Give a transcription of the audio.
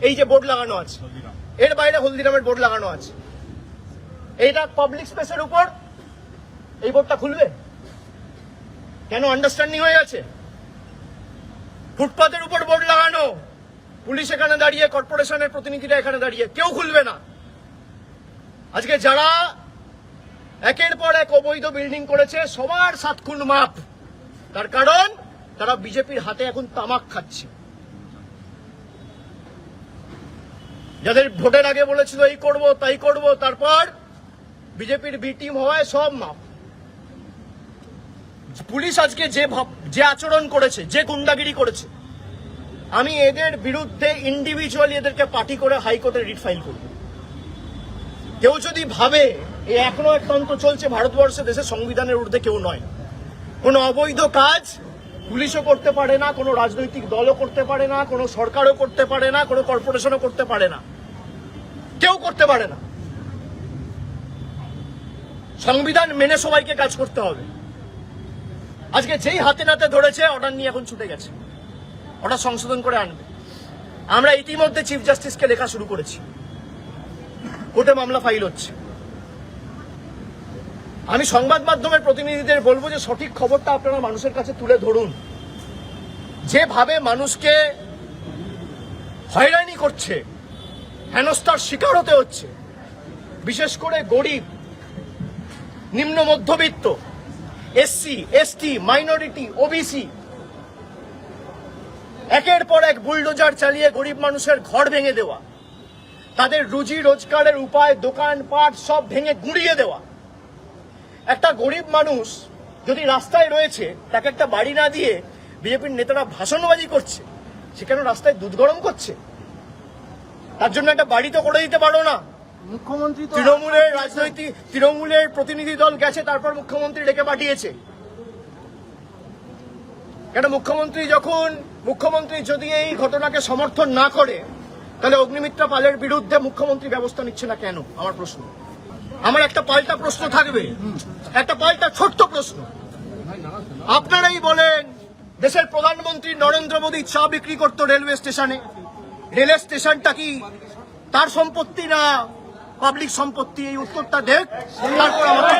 এই যে বোর্ড লাগানো আছে, এর বাইরে হলদিরামের বোর্ড লাগানো আছে, এইটা পাবলিক স্পেসের উপর এই বোর্ডটা খুলবে কেন? আন্ডারস্ট্যান্ডিং হয়ে গেছে। ফুটপাতের উপর বোর্ড লাগানো, পুলিশ এখানে দাঁড়িয়ে, কর্পোরেশনের প্রতিনিধিরা এখানে দাঁড়িয়ে, কেউ খুলবে না। আজকে যারা একের পর এক অবৈধ বিল্ডিং করেছে সবার 7 খুন মাপ, তার কারণ তারা বিজেপির হাতে এখন তামাক খাচ্ছে। যাদের ভোটের আগে বলেছিল এই করব তাই করব, তারপর বিজেপির বি টিম হওয়ায় সব মাপ। পুলিশ আজকে যে আচরণ করেছে, যে গুন্ডাগিরি করেছে, আমি এদের বিরুদ্ধে ইন্ডিভিজুয়ালি এদেরকে পার্টি করে হাইকোর্টে রিট ফাইল করব। কেউ যদি ভাবে এই এখনো এক তন্ত্র চলছে ভারতবর্ষে, দেশের সংবিধানের ঊর্ধ্বে কেউ নয়, কোনো অবৈধ কাজ পুলিশও করতে পারে না, কোনো রাজনৈতিক দলও করতে পারে না, কোনো সরকারও করতে পারে না, কোনো কর্পোরেশনও করতে পারে না, কেউ করতে পারে না। সংবিধান মেনে সবাইকে কাজ করতে হবে। আজকে যেই হাতে নাতে ধরেছে অর্ডার নিয়ে এখন ছুটে গেছে, অর্ডার সংশোধন করে আনবে। আমরা ইতিমধ্যে চিফ জাস্টিসকে লেখা শুরু করেছি, কোর্টে মামলা ফাইল হচ্ছে। আমি সংবাদ মাধ্যমের প্রতিনিধিদের বলবো যে সঠিক খবরটা আপনারা মানুষের কাছে তুলে ধরুন। যেভাবে মানুষকে হয়রানি করছে, হেনস্থার শিকার হতে হচ্ছে, বিশেষ করে গরিব, নিম্ন মধ্যবিত্ত, এসসি, এসটি, মাইনরিটি, ওবিসি, একের পর এক বুলডোজার চালিয়ে গরিব মানুষের ঘর ভেঙে দেওয়া, তাদের রুজি রোজগারের উপায়, দোকান পাট সব ভেঙে গুঁড়িয়ে দেওয়া। একটা গরিব মানুষ যদি রাস্তায় রয়েছে, তাকে একটা বাড়ি না দিয়ে বিজেপির নেতারা ভাষণবাজি করছে, সে কেন রাস্তায় দুধ গরম করছে? তার জন্য একটা বাড়ি তো করে দিতে পারো না? মুখ্যমন্ত্রী তৃণমূলের প্রতিনিধি দল গেছে, তারপর মুখ্যমন্ত্রী ডেকে পাঠিয়েছে কেন? মুখ্যমন্ত্রী যদি এই ঘটনাকে সমর্থন না করে, তাহলে অগ্নিমিত্রা পালের বিরুদ্ধে মুখ্যমন্ত্রী ব্যবস্থা নিচ্ছে না কেন? আমার প্রশ্ন। আমার একটা পাল্টা প্রশ্ন থাকবে, একটা পাল্টা ছোট্ট প্রশ্ন। আপনারাই বলেন, দেশের প্রধানমন্ত্রী নরেন্দ্র মোদী চা বিক্রি করতো রেলওয়ে স্টেশনে, রেল স্টেশনটা কি তার সম্পত্তি না পাবলিক সম্পত্তি? এই উত্তরটা দেখ, তারপর আমাকে